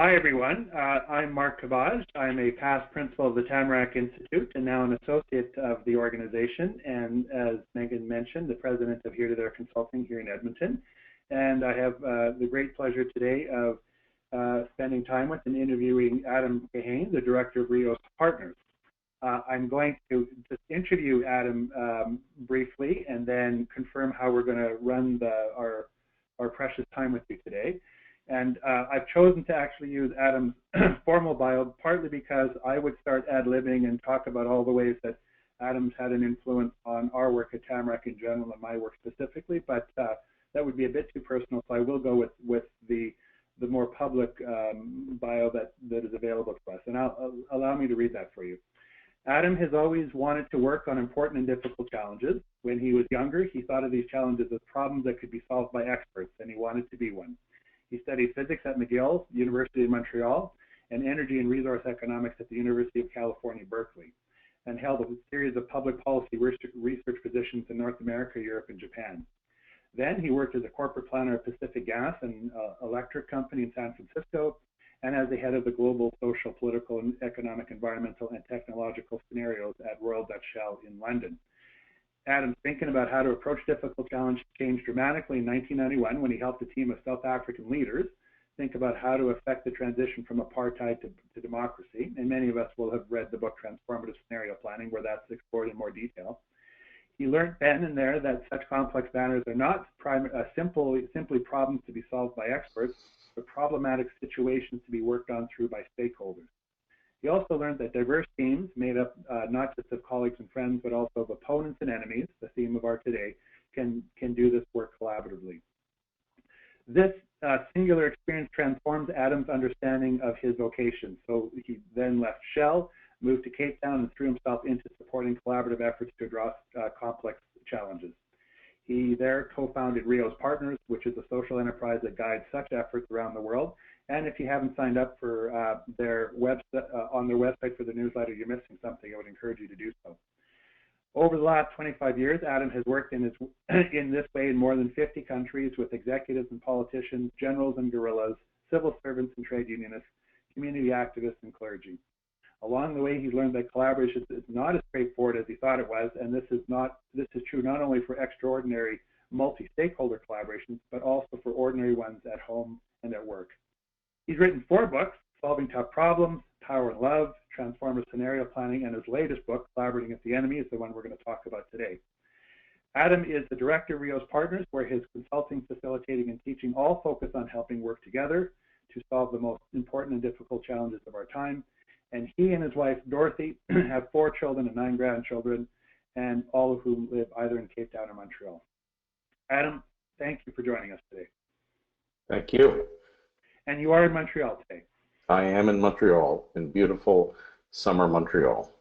Hi, everyone. I'm Mark Cabaj. I'm a past principal of the Tamarack Institute and now an associate of the organization. And as Megan mentioned, the president of Here to There Consulting here in Edmonton. And I have the great pleasure today of spending time with and interviewing Adam Kahane, the director of Rios Partners. I'm going to just interview Adam briefly and then confirm how we're going to run our precious time with you today. And I've chosen to actually use Adam's formal bio, partly because I would start ad-libbing and talk about all the ways that Adam's had an influence on our work at Tamarack in general and my work specifically, but that would be a bit too personal, so I will go with the more public bio that is available to us. And allow me to read that for you. Adam has always wanted to work on important and difficult challenges. When he was younger, he thought of these challenges as problems that could be solved by experts, and he wanted to be one. He studied physics at McGill, University of Montreal, and energy and resource economics at the University of California, Berkeley, and held a series of public policy research positions in North America, Europe, and Japan. Then he worked as a corporate planner at Pacific Gas and Electric Company in San Francisco, and as the head of the global social, political, and economic, environmental, and technological scenarios at Royal Dutch Shell in London. Adam's thinking about how to approach difficult challenges changed dramatically in 1991 when he helped a team of South African leaders think about how to affect the transition from apartheid to democracy. And many of us will have read the book Transformative Scenario Planning, where that's explored in more detail. He learned then and there that such complex matters are not simply problems to be solved by experts, but problematic situations to be worked on through by stakeholders. He also learned that diverse teams, made up not just of colleagues and friends, but also of opponents and enemies, the theme of our today, can do this work collaboratively. This singular experience transforms Adam's understanding of his vocation. So he then left Shell, moved to Cape Town, and threw himself into supporting collaborative efforts to address complex challenges. He there co-founded Rios Partners, which is a social enterprise that guides such efforts around the world. And if you haven't signed up for on their website for the newsletter, you're missing something. I would encourage you to do so. Over the last 25 years, Adam has worked in this way in more than 50 countries with executives and politicians, generals and guerrillas, civil servants and trade unionists, community activists and clergy. Along the way, he's learned that collaboration is not as straightforward as he thought it was, and this is true not only for extraordinary multi-stakeholder collaborations, but also for ordinary ones at home and at work. He's written 4 books, Solving Tough Problems, Power and Love, Transformative Scenario Planning, and his latest book, Collaborating with the Enemy, is the one we're going to talk about today. Adam is the director of Rios Partners, where his consulting, facilitating, and teaching all focus on helping work together to solve the most important and difficult challenges of our time. And he and his wife, Dorothy, have 4 children and 9 grandchildren, and all of whom live either in Cape Town or Montreal. Adam, thank you for joining us today. Thank you. And you are in Montreal today. I am in Montreal, in beautiful summer Montreal.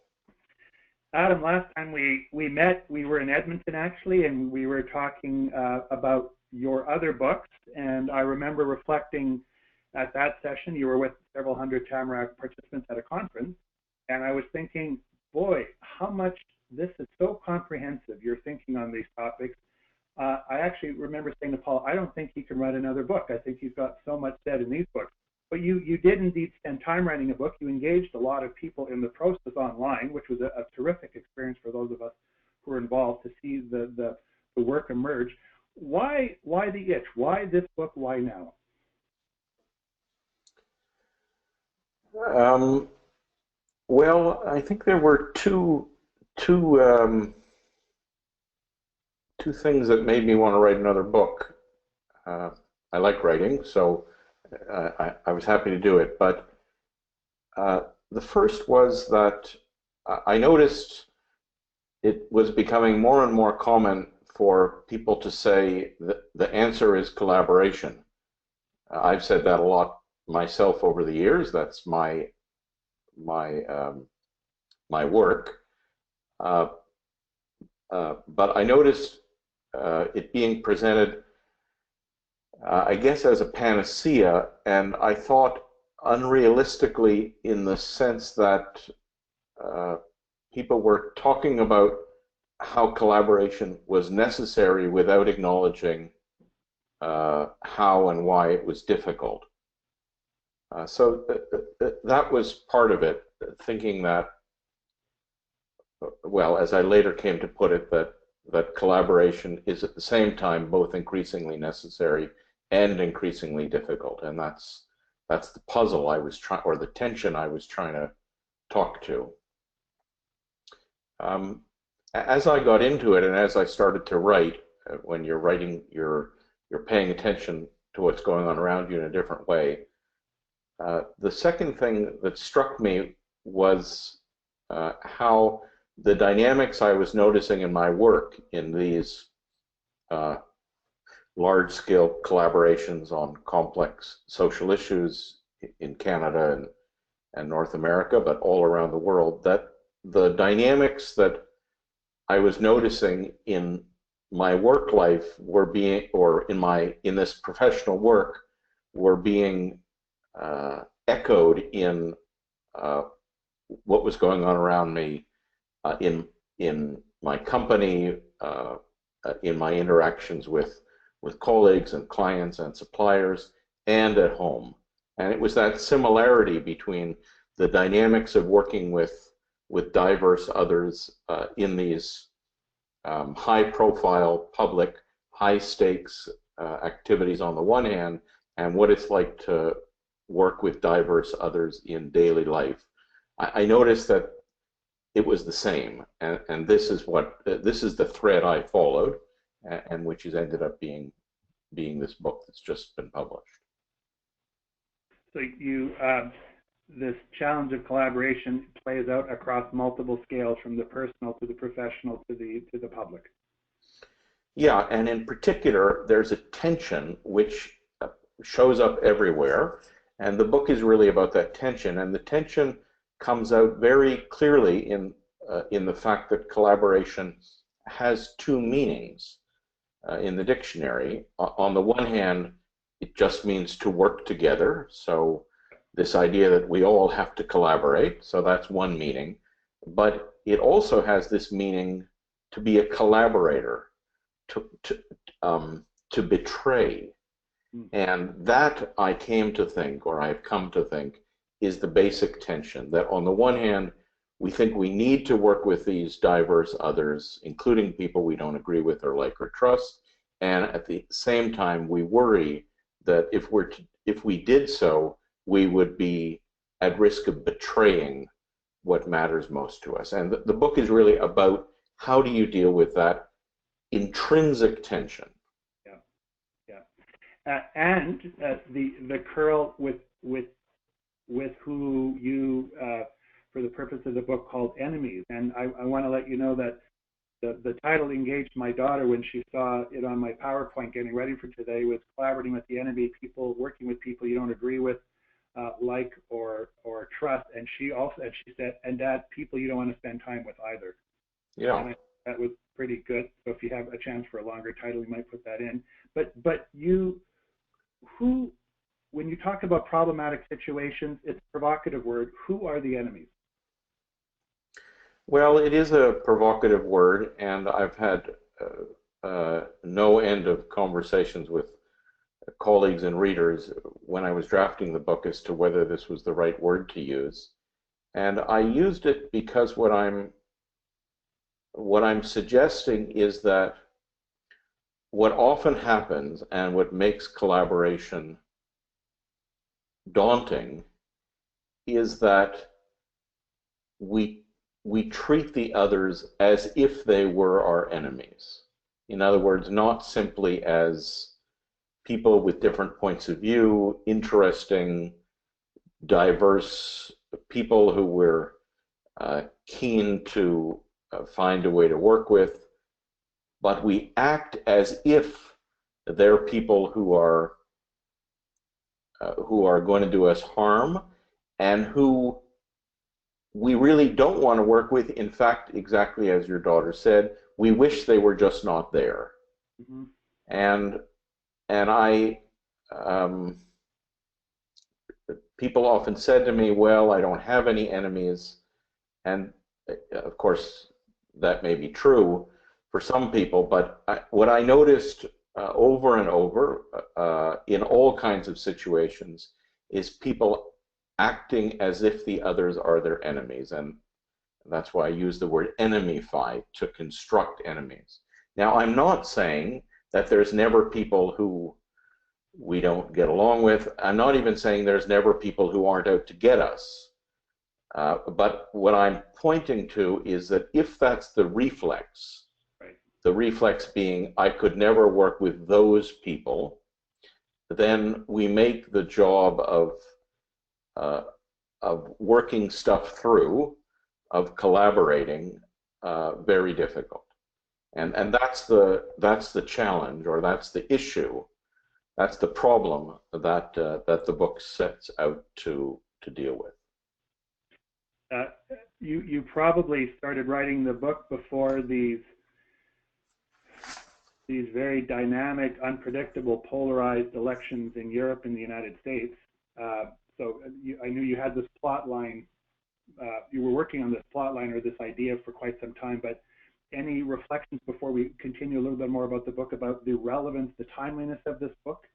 Adam, last time we met, we were in Edmonton actually, and we were talking about your other books. And I remember reflecting at that session, you were with several hundred Tamarack participants at a conference, and I was thinking, boy, how much this is so comprehensive, your thinking on these topics. I actually remember saying to Paul, I don't think he can write another book. I think he's got so much said in these books. But you did indeed spend time writing a book. You engaged a lot of people in the process online, which was a terrific experience for those of us who were involved to see the work emerge. Why the itch? Why this book? Why now? Well, I think there were two things that made me want to write another book. I like writing, so I was happy to do it. But the first was that I noticed it was becoming more and more common for people to say that the answer is collaboration. I've said that a lot myself over the years. That's my work. But I noticed it being presented, I guess, as a panacea, and I thought unrealistically, in the sense that people were talking about how collaboration was necessary without acknowledging how and why it was difficult. So that was part of it, thinking that, well, as I later came to put it, that collaboration is at the same time both increasingly necessary and increasingly difficult, and that's the puzzle I was trying, or the tension I was trying to talk to. As I got into it, and as I started to write, when you're writing, you're paying attention to what's going on around you in a different way. The second thing that struck me was how the dynamics I was noticing in my work in these large-scale collaborations on complex social issues in Canada and North America, but all around the world, that the dynamics that I was noticing in my work life were being, or in this professional work, were being echoed in what was going on around me in my company, in my interactions with colleagues and clients and suppliers, and at home. And it was that similarity between the dynamics of working with diverse others in these high-profile, public, high-stakes activities on the one hand, and what it's like to work with diverse others in daily life. I noticed that it was the same, and this is the thread I followed, and which has ended up being this book that's just been published. So this challenge of collaboration plays out across multiple scales, from the personal to the professional to the public. Yeah, and in particular, there's a tension which shows up everywhere, and the book is really about that tension, and the tension comes out very clearly in the fact that collaboration has two meanings in the dictionary. On the one hand, it just means to work together, so this idea that we all have to collaborate, so that's one meaning, but it also has this meaning to be a collaborator, to betray. And that, I came to think, or I've come to think, is the basic tension, that on the one hand, we think we need to work with these diverse others, including people we don't agree with or like or trust, and at the same time, we worry that if we did so, we would be at risk of betraying what matters most to us. And the book is really about how do you deal with that intrinsic tension. And the curl with who you, for the purpose of the book, called enemies. And I want to let you know that the title engaged my daughter when she saw it on my PowerPoint getting ready for today, was collaborating with the enemy, people working with people you don't agree with, like or trust. And she said, and Dad, people you don't want to spend time with either. Yeah. And that was pretty good. So if you have a chance for a longer title, you might put that in. But when you talk about problematic situations, it's a provocative word. Who are the enemies? Well, it is a provocative word, and I've had no end of conversations with colleagues and readers when I was drafting the book as to whether this was the right word to use. And I used it because what I'm suggesting is that what often happens and what makes collaboration daunting is that we treat the others as if they were our enemies. In other words, not simply as people with different points of view, interesting, diverse people who we're keen to find a way to work with, but we act as if they're people who are going to do us harm and who we really don't want to work with. In fact, exactly as your daughter said, we wish they were just not there. Mm-hmm. And people often said to me, well, I don't have any enemies. And of course, that may be true for some people, but what I noticed over and over in all kinds of situations is people acting as if the others are their enemies, and that's why I use the word enemify, to construct enemies. Now, I'm not saying that there's never people who we don't get along with. I'm not even saying there's never people who aren't out to get us. But what I'm pointing to is that if that's the reflex, right, the reflex being I could never work with those people, then we make the job of working stuff through, of collaborating, very difficult. And that's the challenge, or that's the issue, that's the problem that that the book sets out to deal with. You probably started writing the book before these very dynamic, unpredictable, polarized elections in Europe and the United States. So I knew you had this plot line. You were working on this plot line or this idea for quite some time, but any reflections before we continue a little bit more about the book, about the relevance, the timeliness of this book,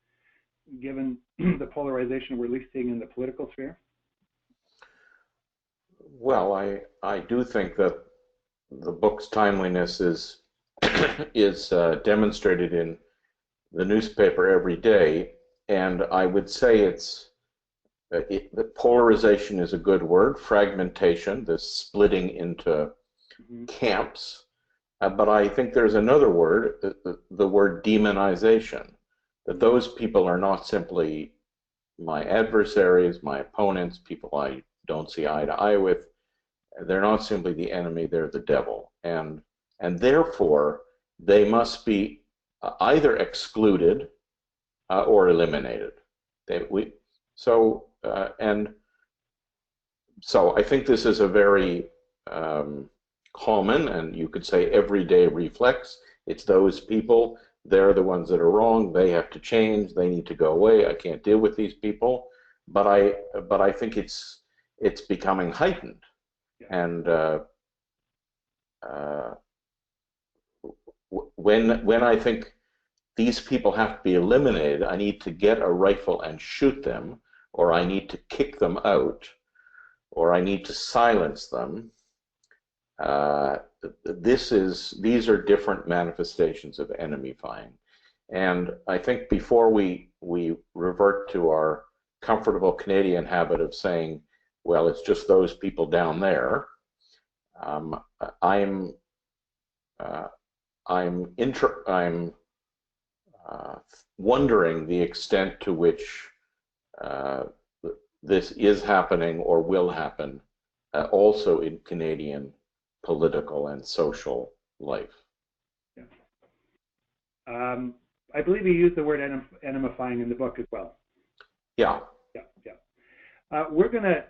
given the polarization we're at least seeing in the political sphere? Well, I do think that the book's timeliness is is demonstrated in the newspaper every day, and I would say the polarization is a good word, fragmentation, this splitting into camps, but I think there's another word, the word demonization, that those people are not simply my adversaries, my opponents, people I don't see eye to eye with. They're not simply the enemy, they're the devil, and therefore they must be either excluded or eliminated. So I think this is a very common, and you could say everyday reflex. It's those people, they're the ones that are wrong, they have to change, they need to go away, I can't deal with these people. But I think it's becoming heightened. And when I think these people have to be eliminated, I need to get a rifle and shoot them, or I need to kick them out, or I need to silence them. These are different manifestations of enemifying. And I think before we revert to our comfortable Canadian habit of saying, well, it's just those people down there, I'm wondering the extent to which this is happening or will happen also in Canadian political and social life. Yeah. I believe you used the word enemifying in the book as well. Yeah. We're going to,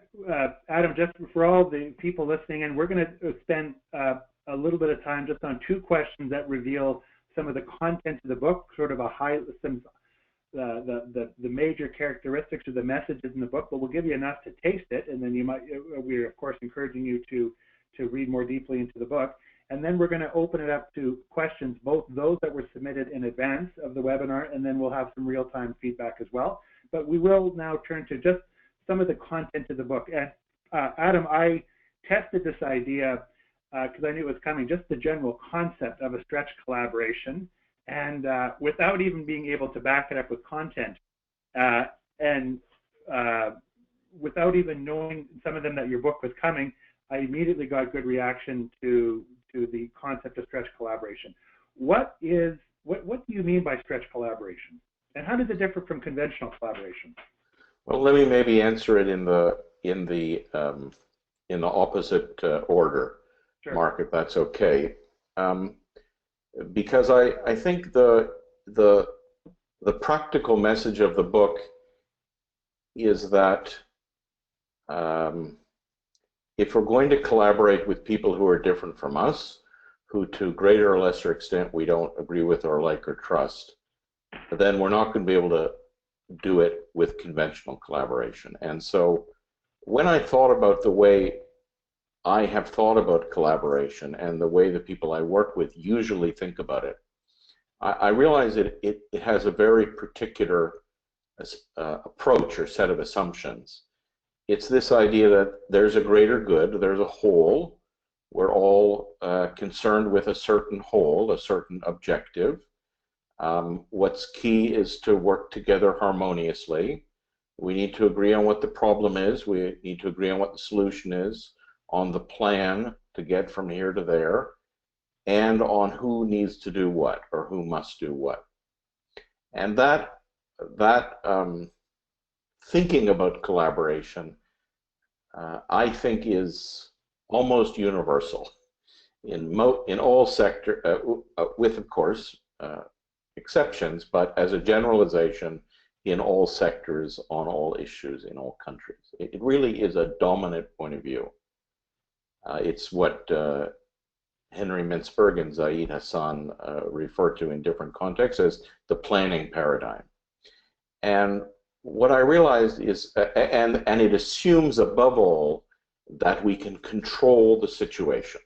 Adam, just for all the people listening in, we're going to spend a little bit of time just on two questions that reveal some of the content of the book, sort of the major characteristics or the messages in the book, but we'll give you enough to taste it, and then we're of course encouraging you to read more deeply into the book. And then we're going to open it up to questions, both those that were submitted in advance of the webinar, and then we'll have some real-time feedback as well. But we will now turn to just some of the content of the book. And Adam, I tested this idea because I knew it was coming, just the general concept of a stretch collaboration, and without even being able to back it up with content, and without even knowing some of them that your book was coming, I immediately got good reaction to the concept of stretch collaboration. What do you mean by stretch collaboration, and how does it differ from conventional collaboration? Well, let me maybe answer it in the opposite order, sure. Mark, if that's okay, because I think the practical message of the book is that if we're going to collaborate with people who are different from us, who to greater or lesser extent we don't agree with or like or trust, then we're not going to be able to do it with conventional collaboration. And so when I thought about the way I have thought about collaboration and the way the people I work with usually think about it, I realize that it has a very particular approach or set of assumptions. It's this idea that there's a greater good, there's a whole. We're all concerned with a certain whole, a certain objective. What's key is to work together harmoniously. We need to agree on what the problem is. We need to agree on what the solution is, on the plan to get from here to there, and on who needs to do what or who must do what. And that thinking about collaboration, I think, is almost universal in all sectors, with, of course, exceptions, but as a generalization, in all sectors, on all issues, in all countries. It really is a dominant point of view. It's what Henry Mintzberg and Zaid Hassan refer to in different contexts as the planning paradigm. And what I realized is, and it assumes above all that we can control the situation,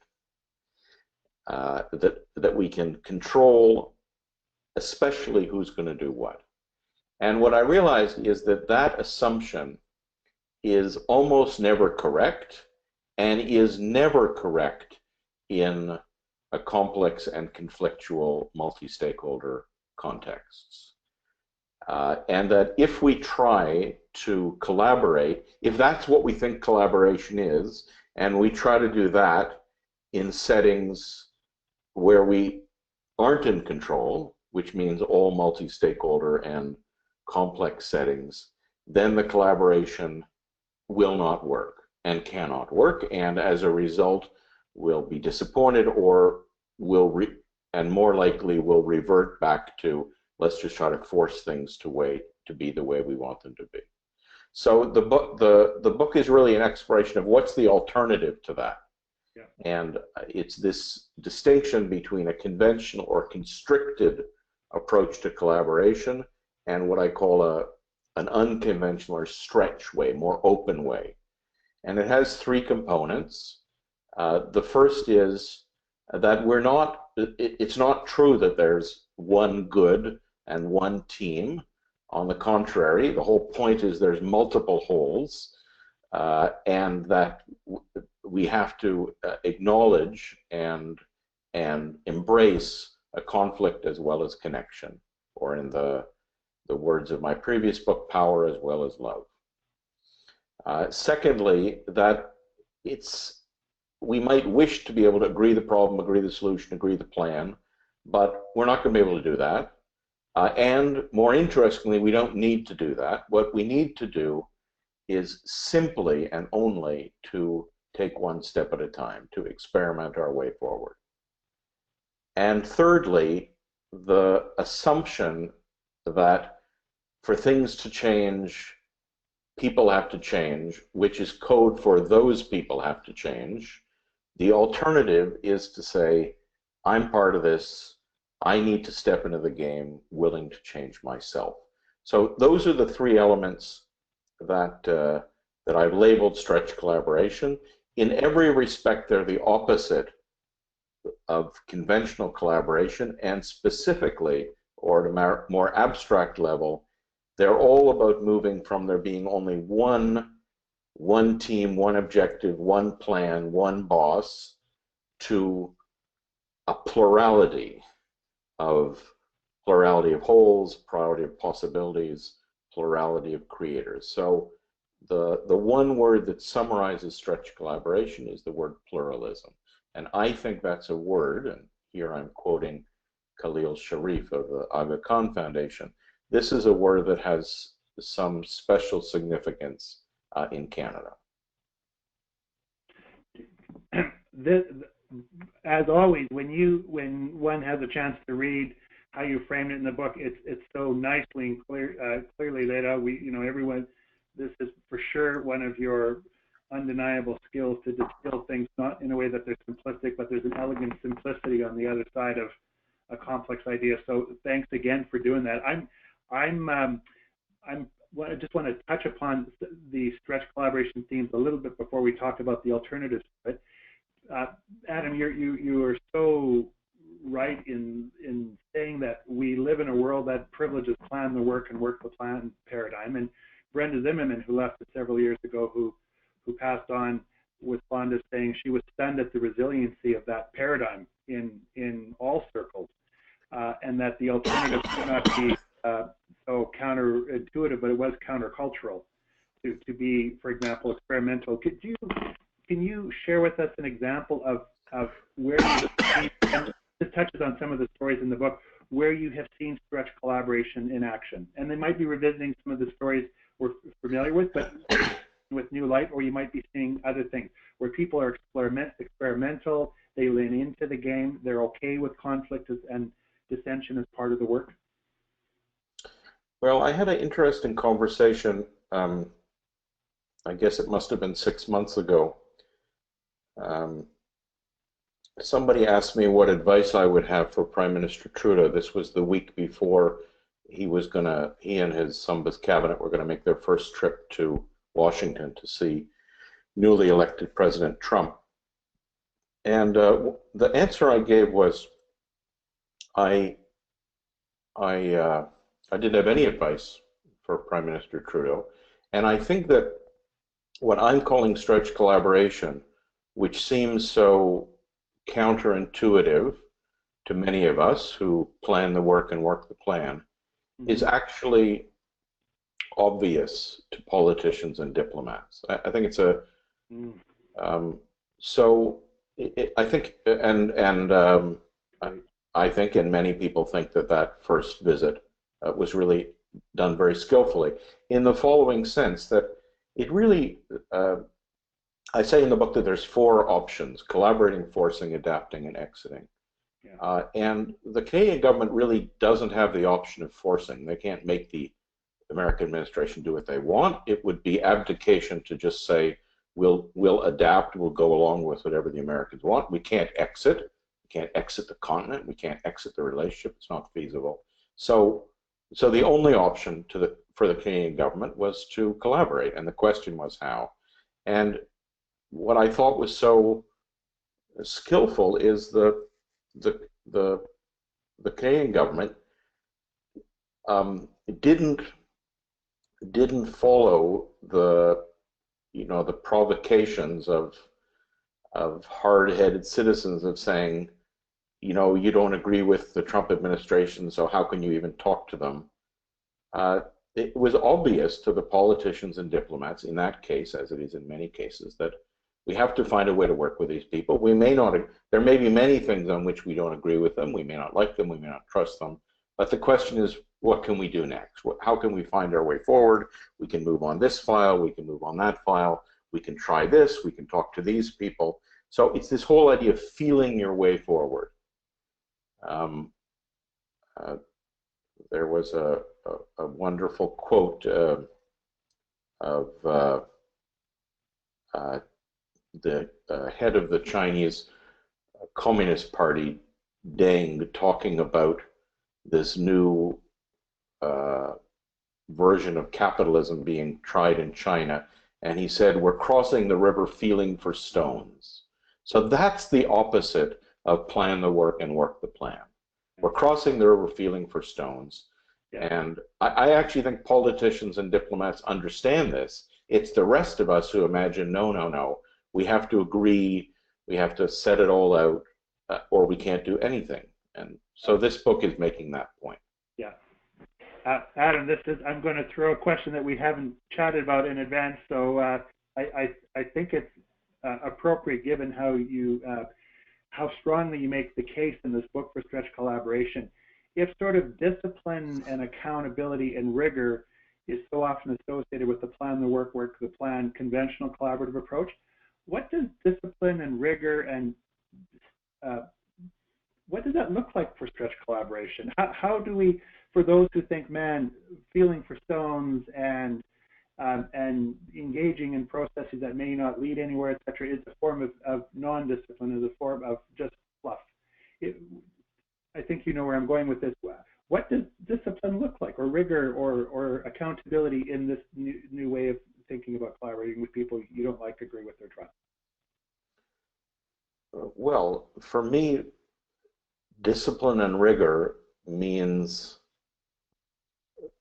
that we can control especially who's going to do what. And what I realized is that that assumption is almost never correct, and is never correct in a complex and conflictual multi-stakeholder contexts. And that if we try to collaborate, if that's what we think collaboration is, and we try to do that in settings where we aren't in control, which means all multi-stakeholder and complex settings, then the collaboration will not work and cannot work, and as a result will be disappointed, or and more likely will revert back to, let's just try to force things to be the way we want them to be. So the book is really an exploration of what's the alternative to that. Yeah. And it's this distinction between a conventional or constricted approach to collaboration and what I call an unconventional or stretch way, more open way. And it has three components. The first is that it's not true that there's one good and one team. On the contrary, the whole point is there's multiple wholes, and that we have to acknowledge and embrace a conflict as well as connection, or in the words of my previous book, power as well as love. Secondly, that we might wish to be able to agree the problem, agree the solution, agree the plan, but we're not going to be able to do that. And more interestingly, we don't need to do that. What we need to do is simply and only to take one step at a time, to experiment our way forward. And thirdly, the assumption that for things to change, people have to change, which is code for those people have to change. The alternative is to say, I'm part of this, I need to step into the game, willing to change myself. So those are the three elements that I've labeled stretch collaboration. In every respect, they're the opposite of conventional collaboration, and specifically, or at a more abstract level, they're all about moving from there being only one team, one objective, one plan, one boss, to a plurality of wholes, plurality of possibilities, plurality of creators. So the one word that summarizes stretch collaboration is the word pluralism. And I think that's a word, and here I'm quoting Khalil Sharif of the Aga Khan Foundation, this is a word that has some special significance in Canada. As always, when one has a chance to read how you framed it in the book, it's so nicely and clearly laid out. Everyone, this is for sure one of your undeniable skills to distill things, not in a way that they're simplistic, but there's an elegant simplicity on the other side of a complex idea. So thanks again for doing that. I just want to touch upon the stretch collaboration themes a little bit before we talk about the alternatives to it. Adam, you are so right in saying that we live in a world that privileges plan the work and work the plan paradigm. And Brenda Zimmerman, who left us several years ago, who passed on, was fond of saying she was stunned at the resiliency of that paradigm in all circles, and that the alternative could not be so counterintuitive, but it was countercultural to be, for example, experimental. Can you share with us an example of where you see, and this touches on some of the stories in the book, where you have seen stretch collaboration in action? And they might be revisiting some of the stories we're familiar with, but with new light, or you might be seeing other things where people are experimental, they lean into the game, they're okay with conflict and dissension as part of the work. Well, I had an interesting conversation, I guess it must have been 6 months ago. Somebody asked me what advice I would have for Prime Minister Trudeau. This was the week before he and some of his cabinet were going to make their first trip to Washington to see newly elected President Trump. And the answer I gave was, I didn't have any advice for Prime Minister Trudeau. And I think that what I'm calling stretch collaboration, which seems so counterintuitive to many of us who plan the work and work the plan, is actually obvious to politicians and diplomats. I think it's a I think, I think, and many people think that first visit was really done very skillfully in the following sense, that it really, I say in the book that there's 4 options: collaborating, forcing, adapting, and exiting. Yeah. And the Canadian government really doesn't have the option of forcing. They can't make the American administration do what they want. It would be abdication to just say, we'll adapt, we'll go along with whatever the Americans want. We can't exit. We can't exit the continent. We can't exit the relationship. It's not feasible. So the only option for the Canadian government was to collaborate, and the question was how. And what I thought was so skillful is the Canadian government didn't follow the provocations of hard-headed citizens of saying, you don't agree with the Trump administration, so how can you even talk to them? It was obvious to the politicians and diplomats in that case, as it is in many cases, that we have to find a way to work with these people. There may be many things on which we don't agree with them. We may not like them. We may not trust them. But the question is, what can we do next? How can we find our way forward? We can move on this file. We can move on that file. We can try this. We can talk to these people. So it's this whole idea of feeling your way forward. There was a wonderful quote of the head of the Chinese Communist Party, Deng, talking about this new version of capitalism being tried in China. And he said, we're crossing the river feeling for stones. So that's the opposite of plan the work and work the plan. We're crossing the river feeling for stones. Yeah. And I actually think politicians and diplomats understand this. It's the rest of us who imagine, no, we have to agree, we have to set it all out, or we can't do anything. And so this book is making that point. Yeah. Adam, I'm going to throw a question that we haven't chatted about in advance, so I think it's appropriate given how strongly you make the case in this book for stretch collaboration. If sort of discipline and accountability and rigor is so often associated with the plan the work the plan conventional collaborative approach, what does discipline and rigor and what does that look like for stretch collaboration? How do we, for those who think, man, feeling for stones and engaging in processes that may not lead anywhere, etc., is a form of non-discipline, is a form of just fluff. I think you know where I'm going with this. What does discipline look like, or rigor, or accountability in this new way of thinking about collaborating with people you don't like, agree with, or trust? Well, for me, discipline and rigor means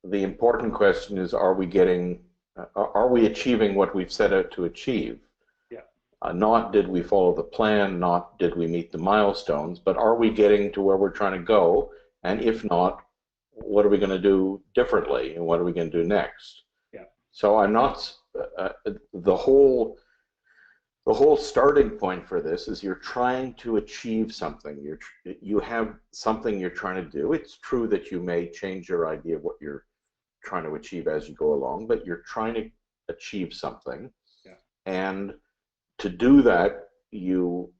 the important question is, are we achieving what we've set out to achieve? Yeah. Not did we follow the plan, not did we meet the milestones, but are we getting to where we're trying to go? And if not, what are we going to do differently, and what are we going to do next? Yeah. So I'm not, the whole starting point for this is you're trying to achieve something. You have something you're trying to do. It's true that you may change your idea of what you're trying to achieve as you go along, but you're trying to achieve something. Yeah. And to do that, you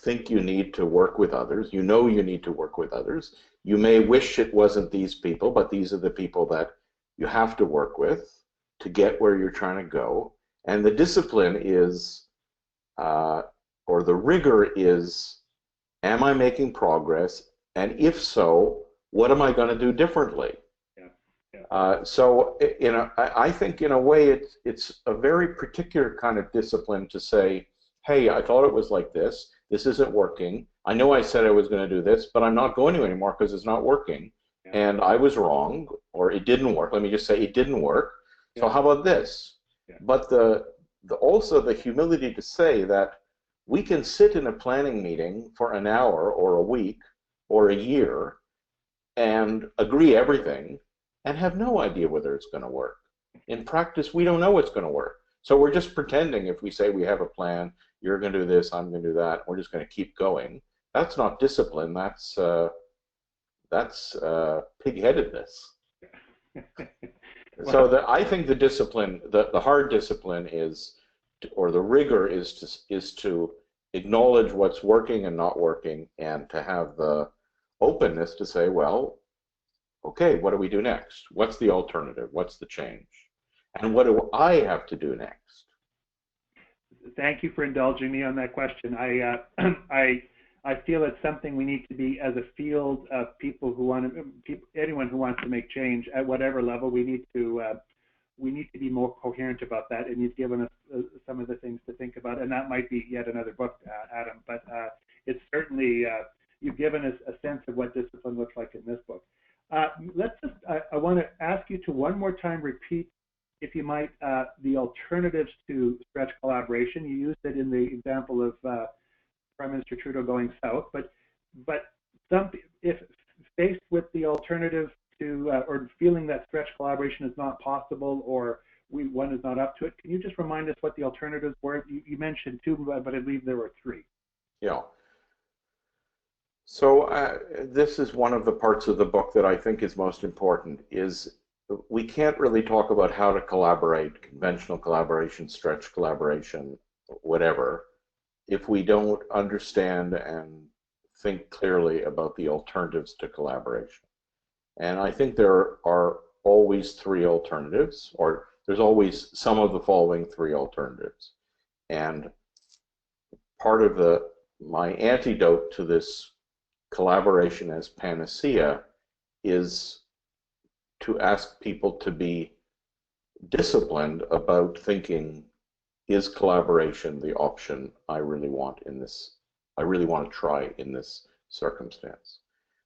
think you need to work with others. You know you need to work with others. You may wish it wasn't these people, but these are the people that you have to work with to get where you're trying to go. And the discipline is, or the rigor is, am I making progress? And if so, what am I going to do differently? So, I think in a way it's a very particular kind of discipline to say, hey, I thought it was like this. This isn't working. I know I said I was going to do this, but I'm not going to anymore because it's not working. Yeah. And I was wrong, or it didn't work. Let me just say it didn't work. Yeah. So how about this? Yeah. But also the humility to say that we can sit in a planning meeting for an hour or a week or a year and agree everything and have no idea whether it's going to work. In practice, we don't know what's going to work. So we're just pretending if we say we have a plan, you're going to do this, I'm going to do that, we're just going to keep going. That's not discipline, that's pig-headedness. So I think the discipline, the hard discipline is, or the rigor is to acknowledge what's working and not working, and to have the openness to say, well, okay, what do we do next? What's the alternative? What's the change? And what do I have to do next? Thank you for indulging me on that question. I feel it's something we need to be, as a field of people who want to, anyone who wants to make change at whatever level, we need to be more coherent about that. And you've given us some of the things to think about, and that might be yet another book, Adam. But it's certainly you've given us a sense of what discipline looks like in this book. I want to ask you to one more time repeat, if you might, the alternatives to stretch collaboration. You used it in the example of Prime Minister Trudeau going south, but if faced with the alternative to, or feeling that stretch collaboration is not possible, or one is not up to it, can you just remind us what the alternatives were? You mentioned two, but I believe there were three. Yeah. So this is one of the parts of the book that I think is most important, is we can't really talk about how to collaborate, conventional collaboration, stretch collaboration, whatever, if we don't understand and think clearly about the alternatives to collaboration. And I think there are always three alternatives, or there's always some of the following three alternatives. And part of my antidote to this collaboration as panacea is to ask people to be disciplined about thinking, is collaboration the option I really want to try in this circumstance?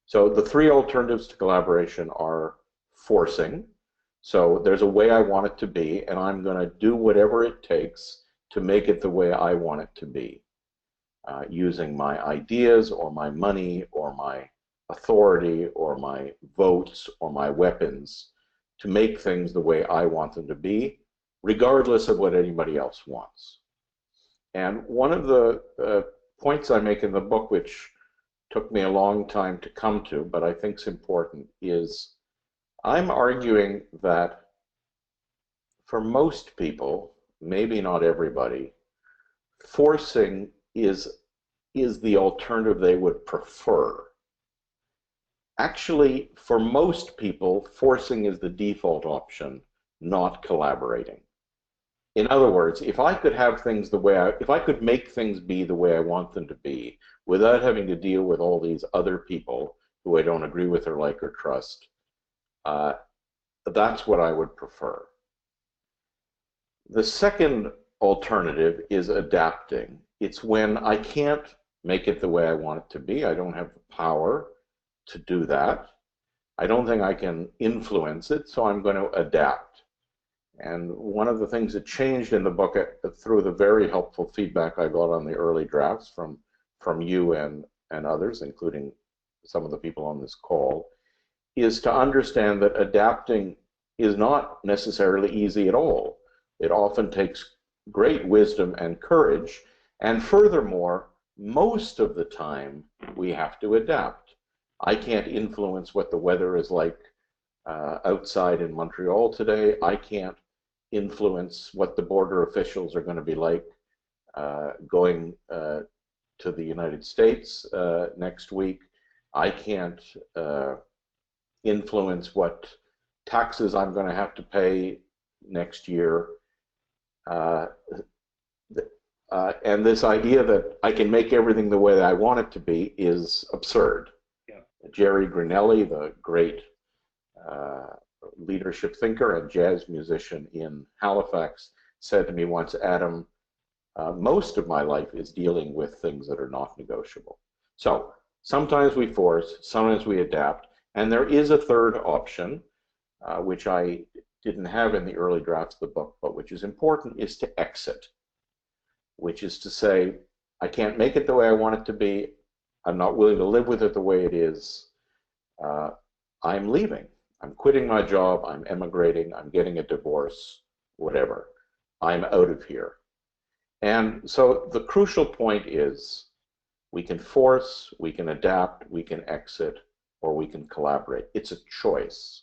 So the three alternatives to collaboration are forcing. So there's a way I want it to be, and I'm going to do whatever it takes to make it the way I want it to be, using my ideas or my money or my authority or my votes or my weapons to make things the way I want them to be, regardless of what anybody else wants. And one of the points I make in the book, which took me a long time to come to, but I think is important, is I'm arguing that for most people, maybe not everybody, forcing is the alternative they would prefer. Actually, for most people, forcing is the default option, not collaborating. In other words, if I could have things if I could make things be the way I want them to be, without having to deal with all these other people who I don't agree with or like or trust, that's what I would prefer. The second alternative is adapting. It's when I can't make it the way I want it to be. I don't have the power to do that. I don't think I can influence it, so I'm going to adapt. And one of the things that changed in the book through the very helpful feedback I got on the early drafts from you and others, including some of the people on this call, is to understand that adapting is not necessarily easy at all. It often takes great wisdom and courage, and furthermore, most of the time we have to adapt. I can't influence what the weather is like outside in Montreal today. I can't influence what the border officials are going to be like going to the United States next week. I can't influence what taxes I'm going to have to pay next year. And this idea that I can make everything the way that I want it to be is absurd. Yeah. Jerry Grinelli, the great leadership thinker and jazz musician in Halifax, said to me once, Adam, most of my life is dealing with things that are not negotiable. So sometimes we force, sometimes we adapt, and there is a third option, which I didn't have in the early drafts of the book, but which is important, is to exit, which is to say, I can't make it the way I want it to be. I'm not willing to live with it the way it is. I'm leaving. I'm quitting my job. I'm emigrating. I'm getting a divorce, whatever. I'm out of here. And so the crucial point is we can force, we can adapt, we can exit, or we can collaborate. It's a choice.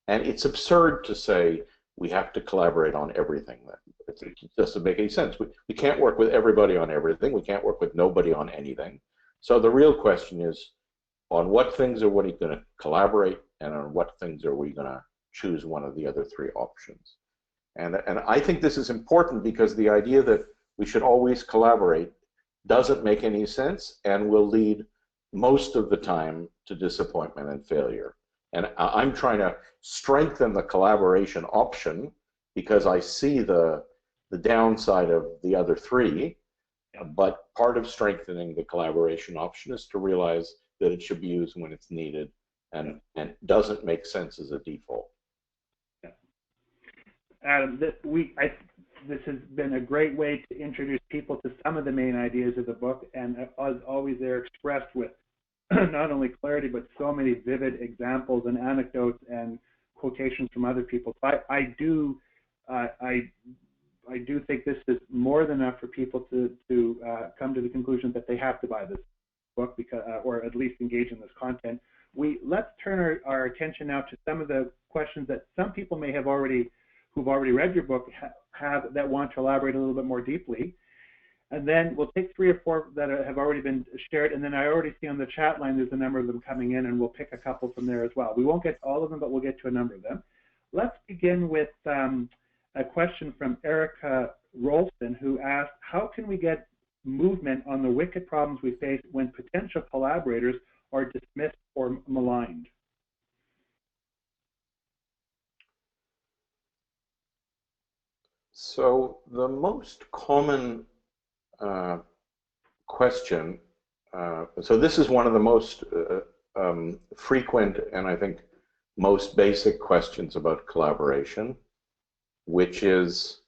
And it's absurd to say we have to collaborate on everything. It doesn't make any sense. We can't work with everybody on everything. We can't work with nobody on anything. So the real question is, on what things are we going to collaborate, and on what things are we going to choose one of the other three options? And I think this is important because the idea that we should always collaborate doesn't make any sense and will lead most of the time to disappointment and failure. And I'm trying to strengthen the collaboration option because I see the downside of the other three, but part of strengthening the collaboration option is to realize that it should be used when it's needed and doesn't make sense as a default. Yeah. Adam, this has been a great way to introduce people to some of the main ideas of the book, and as always, they're expressed with not only clarity, but so many vivid examples and anecdotes and quotations from other people. So I do think this is more than enough for people to come to the conclusion that they have to buy this book, because, or at least engage in this content. Let's turn our attention now to some of the questions that some people may have who've already read your book have that want to elaborate a little bit more deeply. And then we'll take 3 or 4 that have already been shared, and then I already see on the chat line there's a number of them coming in, and we'll pick a couple from there as well. We won't get to all of them, but we'll get to a number of them. Let's begin with a question from Erica Rolston, who asked, how can we get movement on the wicked problems we face when potential collaborators are dismissed or maligned? So the most common question, so this is one of the most frequent and I think most basic questions about collaboration, which is,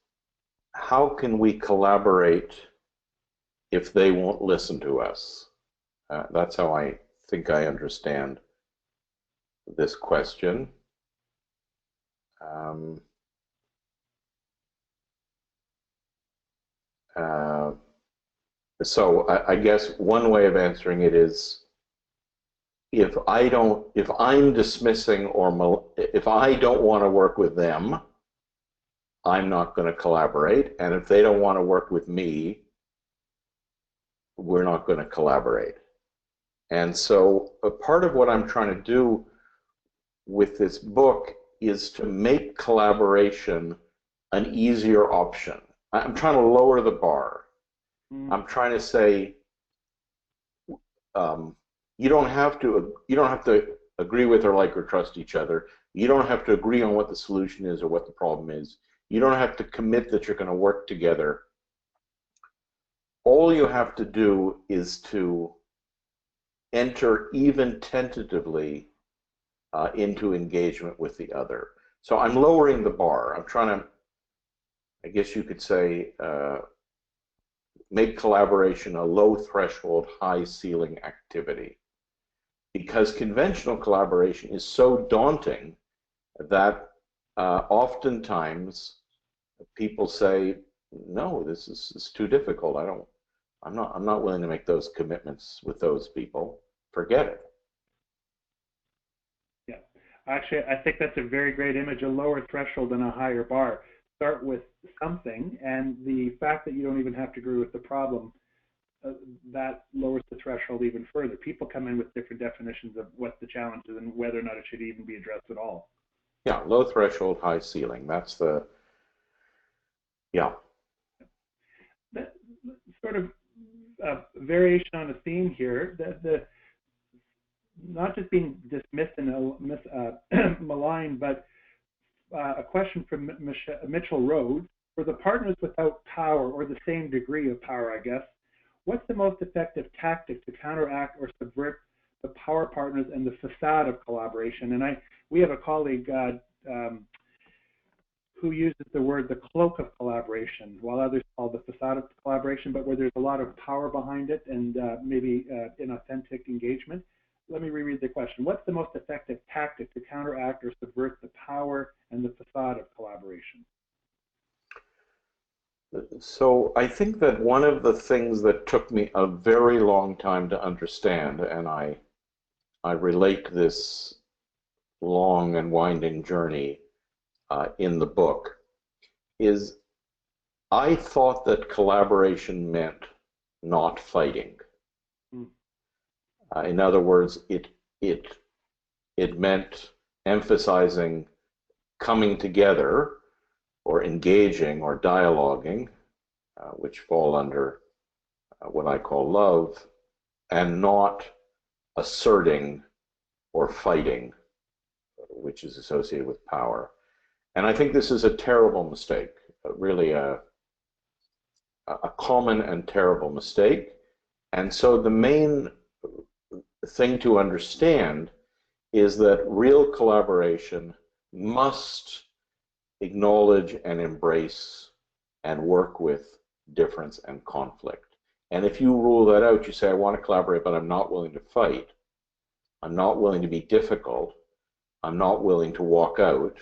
how can we collaborate if they won't listen to us? That's how I think I understand this question. So I guess one way of answering it is, if I'm dismissing or if I don't want to work with them, I'm not going to collaborate, and if they don't want to work with me, we're not going to collaborate. And so a part of what I'm trying to do with this book is to make collaboration an easier option. I'm trying to lower the bar. I'm trying to say, you don't have to agree with or like or trust each other. You don't have to agree on what the solution is or what the problem is. You don't have to commit that you're going to work together. all you have to do is to enter even tentatively into engagement with the other. So I'm lowering the bar. I'm trying to, I guess you could say, make collaboration a low threshold, high ceiling activity. Because conventional collaboration is so daunting that oftentimes people say, no, this is too difficult. I'm not willing to make those commitments with those people. Forget it. Yeah, actually, I think that's a very great image, a lower threshold and a higher bar. Start with something, and the fact that you don't even have to agree with the problem, that lowers the threshold even further. People come in with different definitions of what the challenge is and whether or not it should even be addressed at all. Yeah, low threshold, high ceiling. That's the, yeah. That sort of variation on a theme here, the not just being dismissed and maligned, but a question from Mitchell Rhodes: for the partners without power, or the same degree of power, I guess, what's the most effective tactic to counteract or subvert the power partners and the facade of collaboration? And we have a colleague who uses the word the cloak of collaboration, while others call the facade of collaboration, but where there's a lot of power behind it and maybe inauthentic engagement. Let me reread the question. What's the most effective tactic to counteract or subvert the power and the facade of collaboration? So I think that one of the things that took me a very long time to understand, and I relate this long and winding journey in the book, is I thought that collaboration meant not fighting. In other words, it meant emphasizing coming together or engaging or dialoguing, which fall under what I call love, and not asserting or fighting, which is associated with power. And I think this is a terrible mistake, really a common and terrible mistake. And so the main thing to understand is that real collaboration must acknowledge and embrace and work with difference and conflict. And if you rule that out, you say, I want to collaborate, but I'm not willing to fight. I'm not willing to be difficult. I'm not willing to walk out.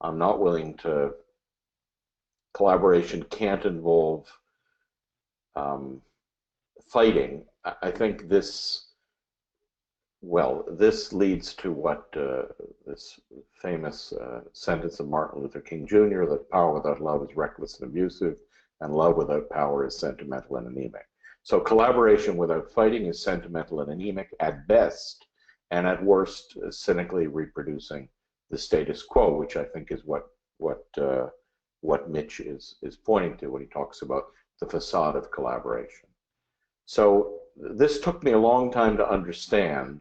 I'm not willing to, collaboration can't involve fighting. I think this, well, this leads to what this famous sentence of Martin Luther King Jr., that power without love is reckless and abusive, and love without power is sentimental and anemic. So collaboration without fighting is sentimental and anemic at best, and at worst, cynically reproducing the status quo, which I think is what Mitch is pointing to when he talks about the facade of collaboration. So this took me a long time to understand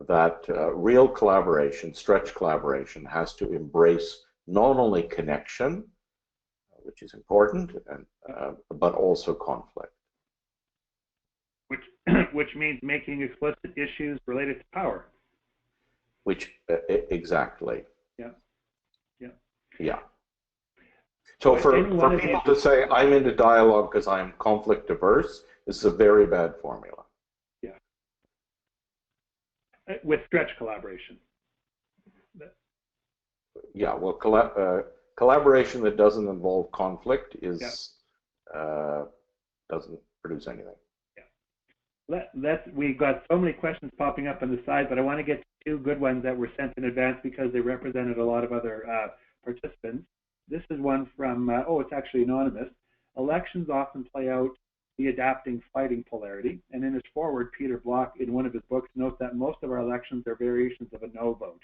that real collaboration, stretch collaboration, has to embrace not only connection, which is important, and, but also conflict. Which means making explicit issues related to power. Which, exactly. Yeah. Yeah. Yeah. So for people to say, I'm into dialogue because I'm conflict averse, this is a very bad formula. Yeah. With stretch collaboration. Yeah, well, collaboration that doesn't involve conflict is doesn't produce anything. Yeah. We've got so many questions popping up on the side, but I want to get to two good ones that were sent in advance because they represented a lot of other participants. This is one from, it's actually anonymous. Elections often play out the adapting fighting polarity, and in his foreword, Peter Block, in one of his books, notes that most of our elections are variations of a no vote,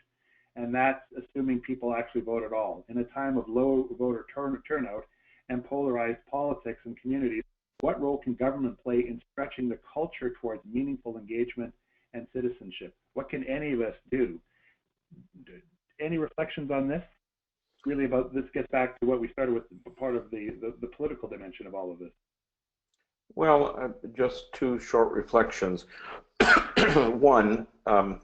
and that's assuming people actually vote at all. In a time of low voter turnout and polarized politics and communities, what role can government play in stretching the culture towards meaningful engagement and citizenship? What can any of us do? Any reflections on this? Really about this gets back to what we started with, part of the political dimension of all of this. Well, just two short reflections. One, I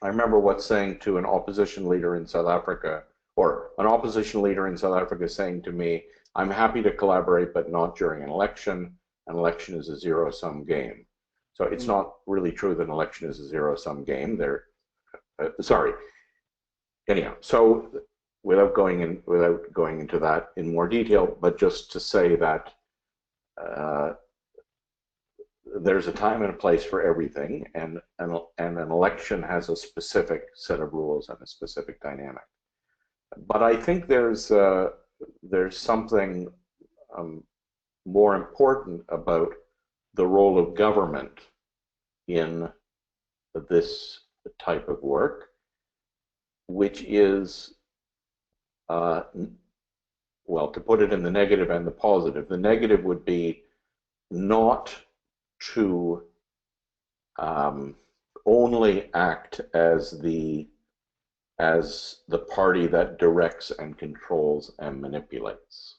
remember what saying to an opposition leader in South Africa, or an opposition leader in South Africa saying to me, I'm happy to collaborate, but not during an election. An election is a zero-sum game. So it's not really true that an election is a zero-sum game. Sorry. Anyhow, so without going into that in more detail, but just to say that there's a time and a place for everything, and an election has a specific set of rules and a specific dynamic. But I think there's something more important about the role of government in this type of work, which is, well, to put it in the negative and the positive. The negative would be not to only act as the party that directs and controls and manipulates.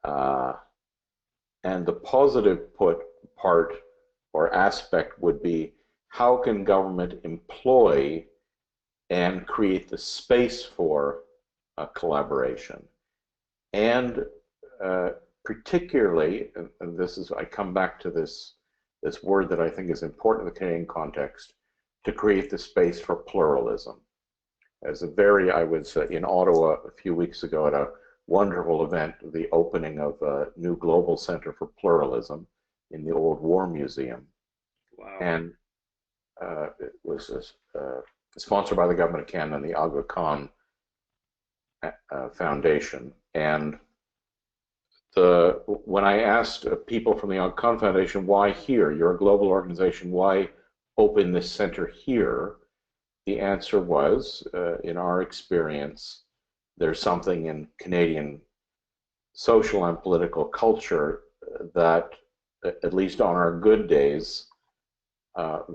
And the positive part or aspect would be, how can government employ and create the space for collaboration? And particularly, and this is, I come back to this word that I think is important in the Canadian context, to create the space for pluralism. I was in Ottawa a few weeks ago at a wonderful event, the opening of a new Global Center for Pluralism in the Old War Museum. Wow. And it was sponsored by the Government of Canada and the Aga Khan Foundation. And when I asked people from the Aga Khan Foundation, why here? You're a global organization, why open this center here? The answer was, in our experience, there's something in Canadian social and political culture that, at least on our good days,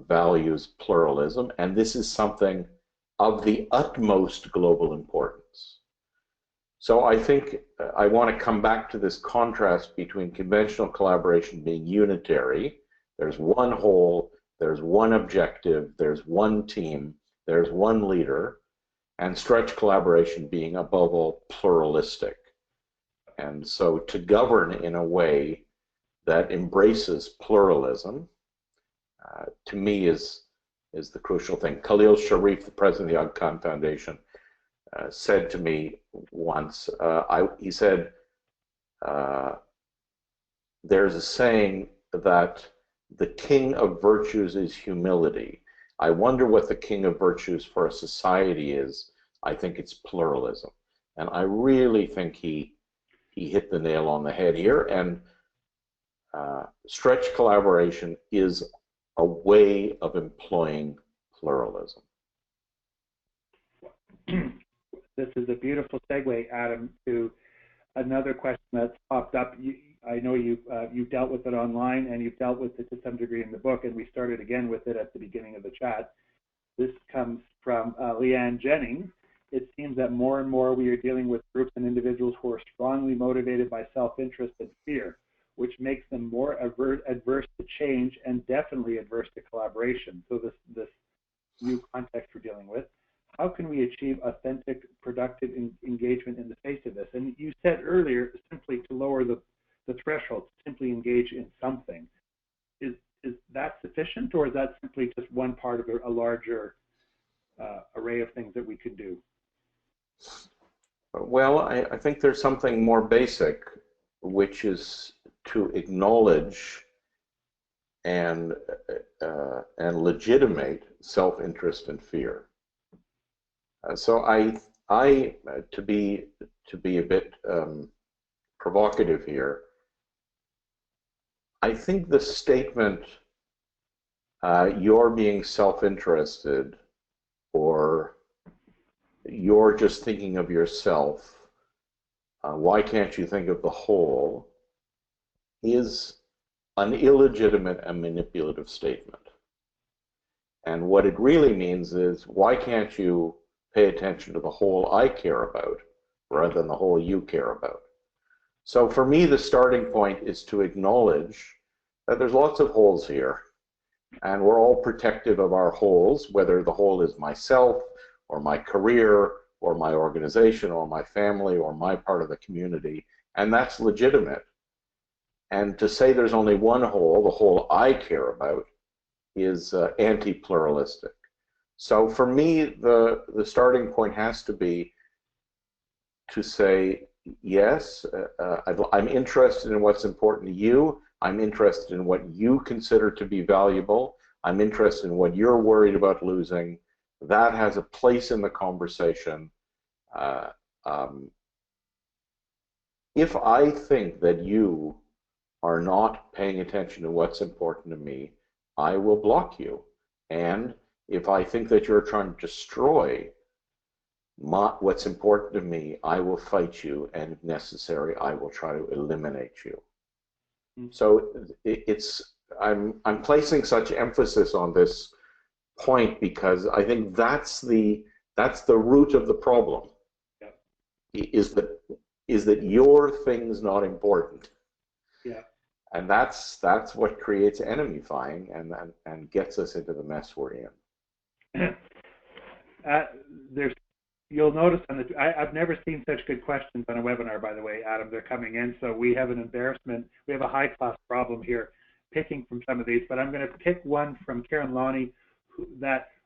values pluralism, and this is something of the utmost global importance. So I think I want to come back to this contrast between conventional collaboration being unitary. There's one whole, there's one objective, there's one team, there's one leader, and stretch collaboration being above all pluralistic. And so to govern in a way that embraces pluralism, to me, is the crucial thing. Khalil Sharif, the president of the Aga Khan Foundation, said to me once, he said, there's a saying that the king of virtues is humility. I wonder what the king of virtues for a society is. I think it's pluralism. And I really think he hit the nail on the head here. And stretch collaboration is a way of employing pluralism. This is a beautiful segue, Adam, to another question that's popped up. I know you've dealt with it online, and you've dealt with it to some degree in the book, and we started again with it at the beginning of the chat. This comes from Leanne Jennings. It seems that more and more we are dealing with groups and individuals who are strongly motivated by self-interest and fear, which makes them more adverse to change and definitely adverse to collaboration. So this new context we're dealing with. How can we achieve authentic, productive engagement in the face of this? And you said earlier, simply to lower the threshold, simply engage in something. Is that sufficient, or is that simply just one part of a larger array of things that we could do? Well, I think there's something more basic, which is to acknowledge and legitimate self-interest and fear. So to be a bit provocative here, I think the statement, you're being self-interested, or you're just thinking of yourself, why can't you think of the whole, is an illegitimate and manipulative statement. And what it really means is, why can't you pay attention to the whole I care about rather than the whole you care about? So for me, the starting point is to acknowledge that there's lots of holes here, and we're all protective of our holes, whether the hole is myself or my career or my organization or my family or my part of the community, and that's legitimate. And to say there's only one hole, the hole I care about, is anti-pluralistic. So for me, the starting point has to be to say, yes, I'm interested in what's important to you. I'm interested in what you consider to be valuable. I'm interested in what you're worried about losing. That has a place in the conversation. If I think that you are not paying attention to what's important to me, I will block you. And if I think that you're trying to destroy what's important to me, I will fight you, and if necessary, I will try to eliminate you. So I'm placing such emphasis on this point because I think that's the root of the problem. Yep. Is that your thing's not important. Yeah. And that's what creates enemy-fying and gets us into the mess we're in. You'll notice I've never seen such good questions on a webinar, by the way, Adam. They're coming in, so we have an embarrassment. We have a high-class problem here picking from some of these, but I'm going to pick one from Karen Lonnie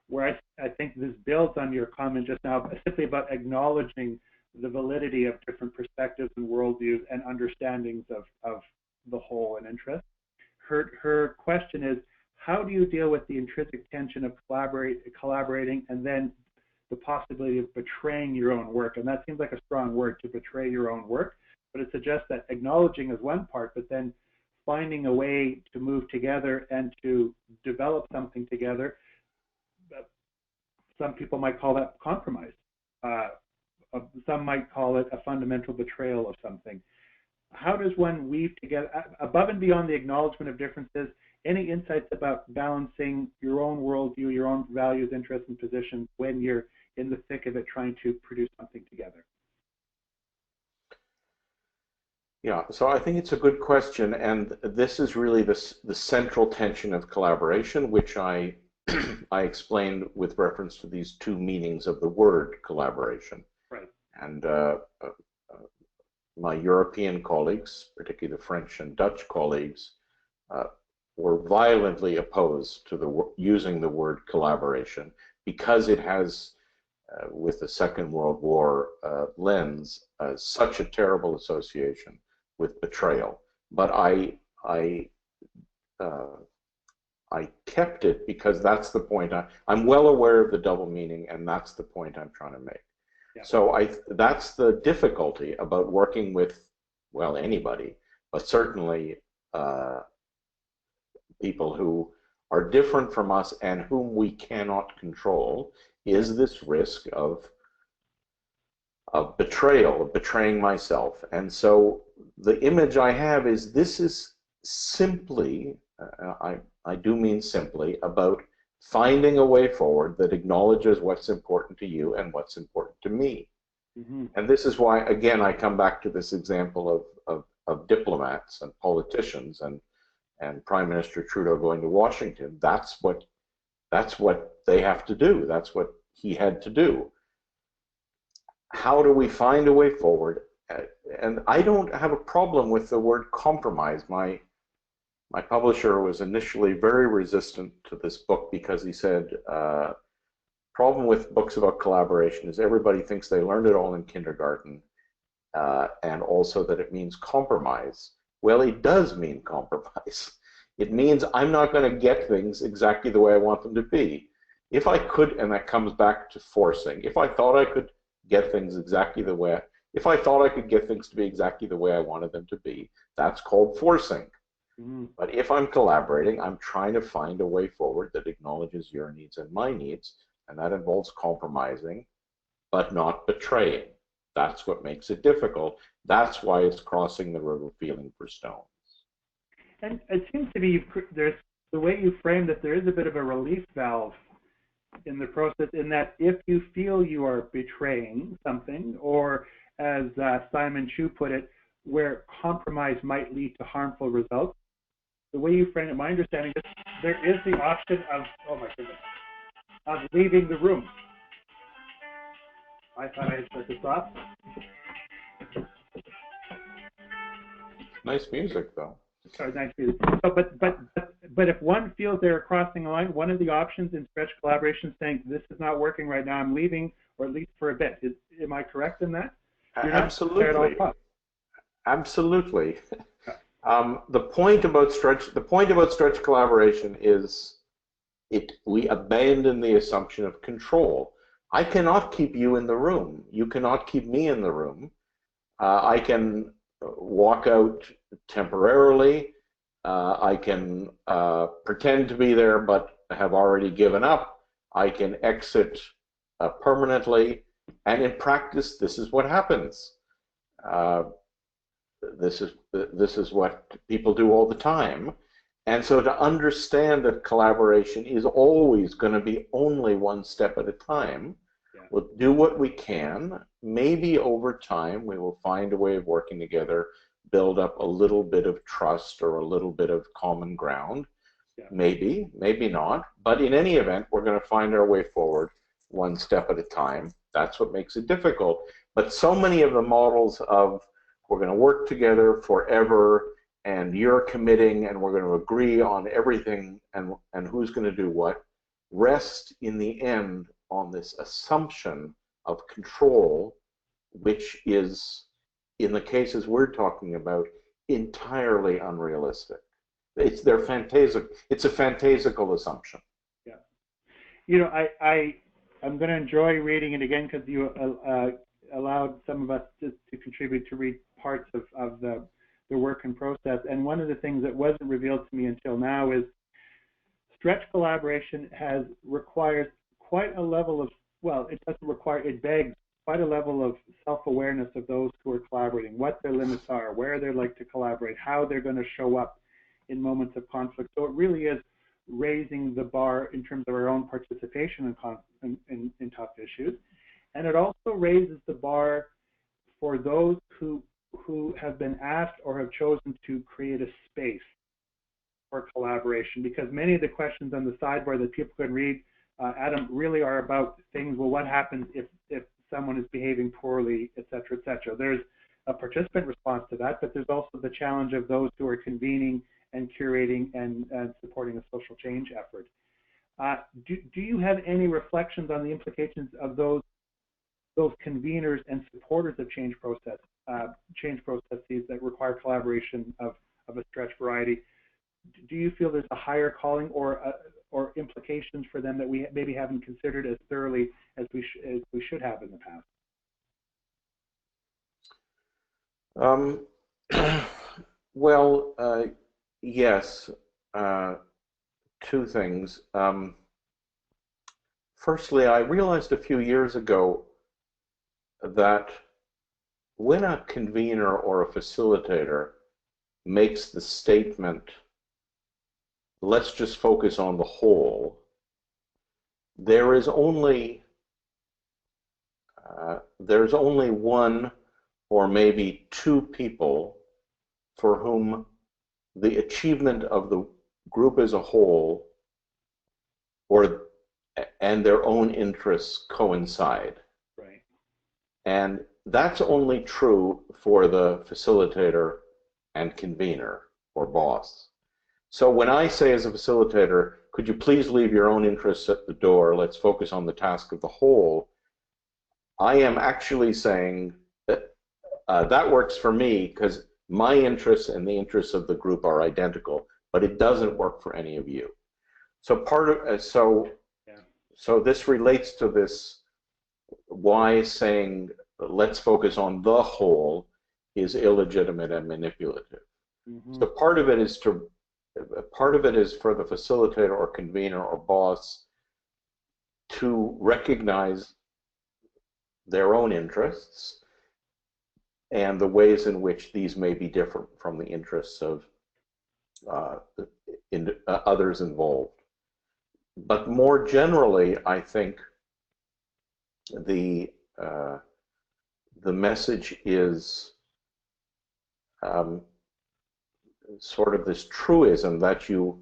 where I think this builds on your comment just now, simply about acknowledging the validity of different perspectives and worldviews and understandings of the whole and interest. Her question is, how do you deal with the intrinsic tension of collaborating and then the possibility of betraying your own work? And that seems like a strong word, to betray your own work, but it suggests that acknowledging is one part, but then finding a way to move together and to develop something together. Some people might call that compromise. Some might call it a fundamental betrayal of something. How does one weave together, above and beyond the acknowledgement of differences, any insights about balancing your own worldview, your own values, interests, and positions when you're in the thick of it trying to produce something together? Yeah, so I think it's a good question, and this is really the central tension of collaboration, which I explained with reference to these two meanings of the word collaboration. Right. And my European colleagues, particularly the French and Dutch colleagues, were violently opposed to using the word collaboration because it has, with the Second World War lens, such a terrible association with betrayal. But I kept it because that's the point. I'm well aware of the double meaning, and that's the point I'm trying to make. Yeah. So that's the difficulty about working with, well, anybody, but certainly people who are different from us and whom we cannot control, is this risk of betrayal, of betraying myself. And so the image I have is, this is simply, I do mean simply, about finding a way forward that acknowledges what's important to you and what's important to me. Mm-hmm. And this is why, again, I come back to this example of diplomats and politicians and Prime Minister Trudeau going to Washington. That's what they have to do. That's what he had to do. How do we find a way forward? And I don't have a problem with the word compromise. My publisher was initially very resistant to this book because he said, problem with books about collaboration is everybody thinks they learned it all in kindergarten, and also that it means compromise. Well, it does mean compromise. It means I'm not going to get things exactly the way I want them to be. If I could, and that comes back to forcing, if I thought I could get things exactly the way, if I thought I could get things to be exactly the way I wanted them to be, that's called forcing. Mm-hmm. But if I'm collaborating, I'm trying to find a way forward that acknowledges your needs and my needs, and that involves compromising, but not betraying. That's what makes it difficult. That's why it's crossing the river feeling for stones. And it seems to be, there's the way you frame that, there is a bit of a relief valve in the process, in that if you feel you are betraying something, or as Simon Chu put it, where compromise might lead to harmful results. The way you frame it, my understanding is there is the option of, oh my goodness, of leaving the room. I thought I had set this off. Nice music, though. Sorry, nice music. So, but if one feels they're crossing a line, one of the options in stretch collaboration is saying, this is not working right now, I'm leaving, or at least for a bit. Am I correct in that? Absolutely. Absolutely. The point about stretch collaboration is we abandon the assumption of control. I cannot keep you in the room. You cannot keep me in the room. I can walk out temporarily. I can pretend to be there but have already given up. I can exit permanently. And in practice, this is what happens. This is what people do all the time. And so to understand that collaboration is always going to be only one step at a time, we'll do what we can. Maybe over time we will find a way of working together, build up a little bit of trust or a little bit of common ground. Maybe, maybe not. But in any event, we're going to find our way forward one step at a time. That's what makes it difficult. But so many of the models of we're going to work together forever and you're committing and we're going to agree on everything and who's going to do what, rest in the end on this assumption of control, which is, in the cases we're talking about, entirely unrealistic. It's a fantasical assumption. Yeah. You know, I'm going to enjoy reading it again because you allowed some of us to contribute to read parts of the work and process. And one of the things that wasn't revealed to me until now is stretch collaboration requires quite a level of, well, it begs quite a level of self-awareness of those who are collaborating, what their limits are, where they like to collaborate, how they're going to show up in moments of conflict. So it really is raising the bar in terms of our own participation in tough issues. And it also raises the bar for those who have been asked or have chosen to create a space for collaboration, because many of the questions on the sidebar that people can read, Adam, really are about things, well, what happens if someone is behaving poorly, et cetera, et cetera. There's a participant response to that, but there's also the challenge of those who are convening and curating and supporting a social change effort. Do you have any reflections on the implications of those conveners and supporters of change processes that require collaboration of a stretch variety? Do you feel there's a higher calling or implications for them that we maybe haven't considered as thoroughly as we should have in the past? Well, yes. Two things. Firstly, I realized a few years ago that when a convener or a facilitator makes the statement, let's just focus on the whole, there's only one or maybe two people for whom the achievement of the group as a whole and their own interests coincide. Right. And that's only true for the facilitator and convener or boss. So when I say as a facilitator, could you please leave your own interests at the door, let's focus on the task of the whole, I am actually saying that that works for me because my interests and the interests of the group are identical, but it doesn't work for any of you. So so this relates to this why saying let's focus on the whole is illegitimate and manipulative. Mm-hmm. So part of it is for the facilitator or convener or boss to recognize their own interests and the ways in which these may be different from the interests of others involved. But more generally, I think the message is sort of this truism that you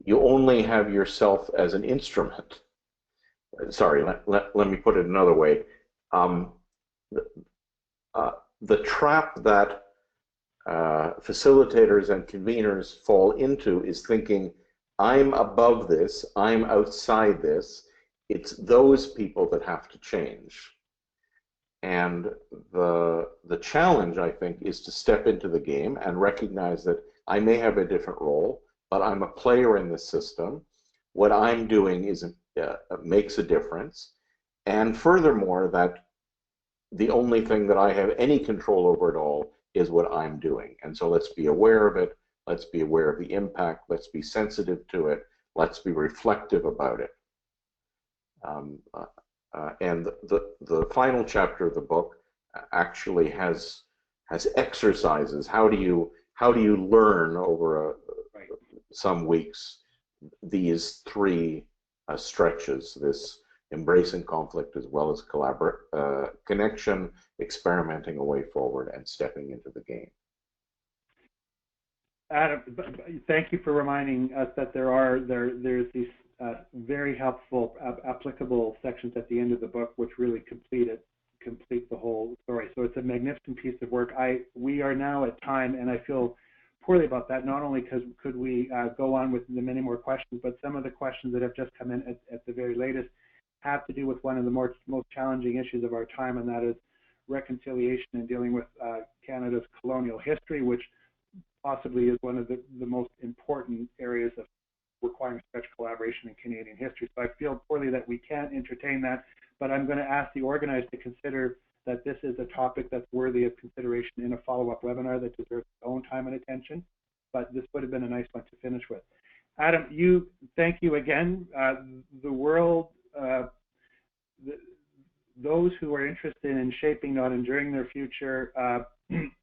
only have yourself as an instrument. Sorry, let me put it another way. The trap that facilitators and conveners fall into is thinking, I'm above this, I'm outside this, it's those people that have to change. And the challenge, I think, is to step into the game and recognize that I may have a different role, but I'm a player in the system. What I'm doing is makes a difference. And furthermore, that the only thing that I have any control over at all is what I'm doing. And so let's be aware of it. Let's be aware of the impact. Let's be sensitive to it. Let's be reflective about it. And the final chapter of the book actually has exercises. How do you learn over some weeks these three stretches? This embracing conflict as well as connection, experimenting a way forward, and stepping into the game. Adam, thank you for reminding us that there's these very helpful, applicable sections at the end of the book, which really complete the whole story. So it's a magnificent piece of work. We are now at time, and I feel poorly about that. Not only because could we go on with the many more questions, but some of the questions that have just come in at the very latest have to do with one of the most challenging issues of our time, and that is reconciliation and dealing with Canada's colonial history, which possibly is one of the most important areas of requiring such collaboration in Canadian history. So I feel poorly that we can't entertain that, but I'm going to ask the organizers to consider that this is a topic that's worthy of consideration in a follow-up webinar that deserves its own time and attention, but this would have been a nice one to finish with. Adam, thank you again. The world, those who are interested in shaping, not enduring their future,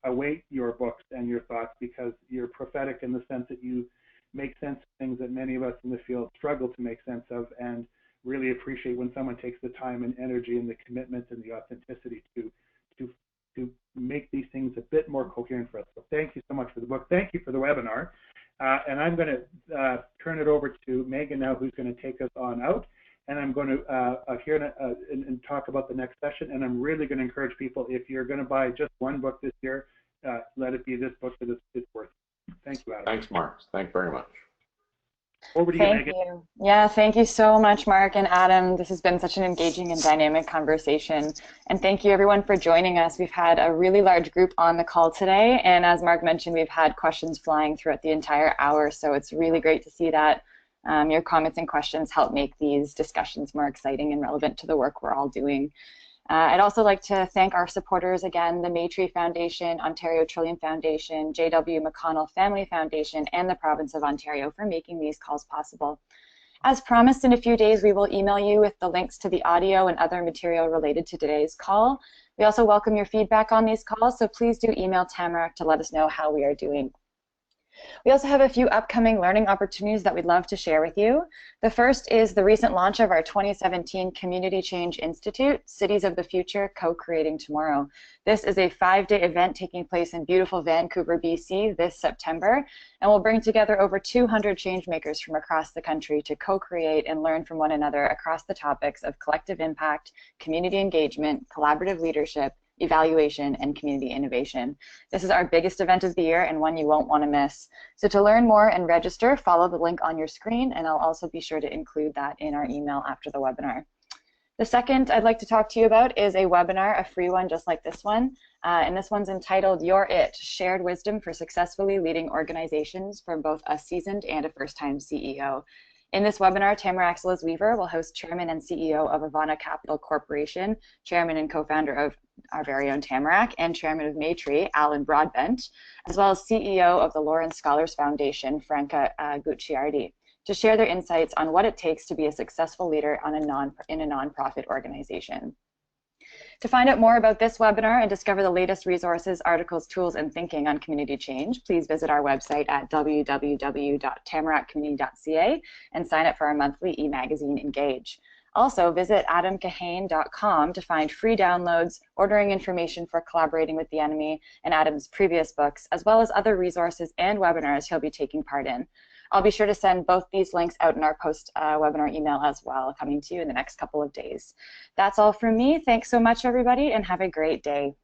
await your books and your thoughts, because you're prophetic in the sense that you make sense of things that many of us in the field struggle to make sense of, and really appreciate when someone takes the time and energy and the commitment and the authenticity to make these things a bit more coherent for us. So thank you so much for the book. Thank you for the webinar. And I'm going to turn it over to Megan now, who's going to take us on out. And I'm going to hear and talk about the next session. And I'm really going to encourage people, if you're going to buy just one book this year, let it be this book, because it's worth it. Thank you, Adam. Thanks, Mark. Thanks very much. Over to you, Megan. Thank you. Yeah, thank you so much, Mark and Adam. This has been such an engaging and dynamic conversation. And thank you, everyone, for joining us. We've had a really large group on the call today. And as Mark mentioned, we've had questions flying throughout the entire hour. So it's really great to see that your comments and questions help make these discussions more exciting and relevant to the work we're all doing. I'd also like to thank our supporters again, the Maytree Foundation, Ontario Trillium Foundation, J.W. McConnell Family Foundation, and the Province of Ontario for making these calls possible. As promised, in a few days, we will email you with the links to the audio and other material related to today's call. We also welcome your feedback on these calls, so please do email Tamarack to let us know how we are doing. We also have a few upcoming learning opportunities that we'd love to share with you. The first is the recent launch of our 2017 Community Change Institute, Cities of the Future, Co-Creating Tomorrow. This is a 5-day event taking place in beautiful Vancouver, BC this September, and will bring together over 200 changemakers from across the country to co-create and learn from one another across the topics of collective impact, community engagement, collaborative leadership, evaluation, and community innovation. This is our biggest event of the year and one you won't want to miss. So to learn more and register, follow the link on your screen, and I'll also be sure to include that in our email after the webinar. The second I'd like to talk to you about is a webinar, a free one just like this one, and this one's entitled You're It, Shared Wisdom for Successfully Leading Organizations from both a Seasoned and a First-Time CEO. In this webinar, Tamara Axeles Weaver will host Chairman and CEO of Ivana Capital Corporation, Chairman and co-founder of our very own Tamarack, and Chairman of Maytree, Alan Broadbent, as well as CEO of the Lawrence Scholars Foundation, Franca Gucciardi, to share their insights on what it takes to be a successful leader in a nonprofit organization. To find out more about this webinar and discover the latest resources, articles, tools, and thinking on community change, please visit our website at www.tamarackcommunity.ca and sign up for our monthly e-magazine, Engage. Also, visit adamkahane.com to find free downloads, ordering information for collaborating with the enemy, and Adam's previous books, as well as other resources and webinars he'll be taking part in. I'll be sure to send both these links out in our post-webinar email as well, coming to you in the next couple of days. That's all from me. Thanks so much, everybody, and have a great day.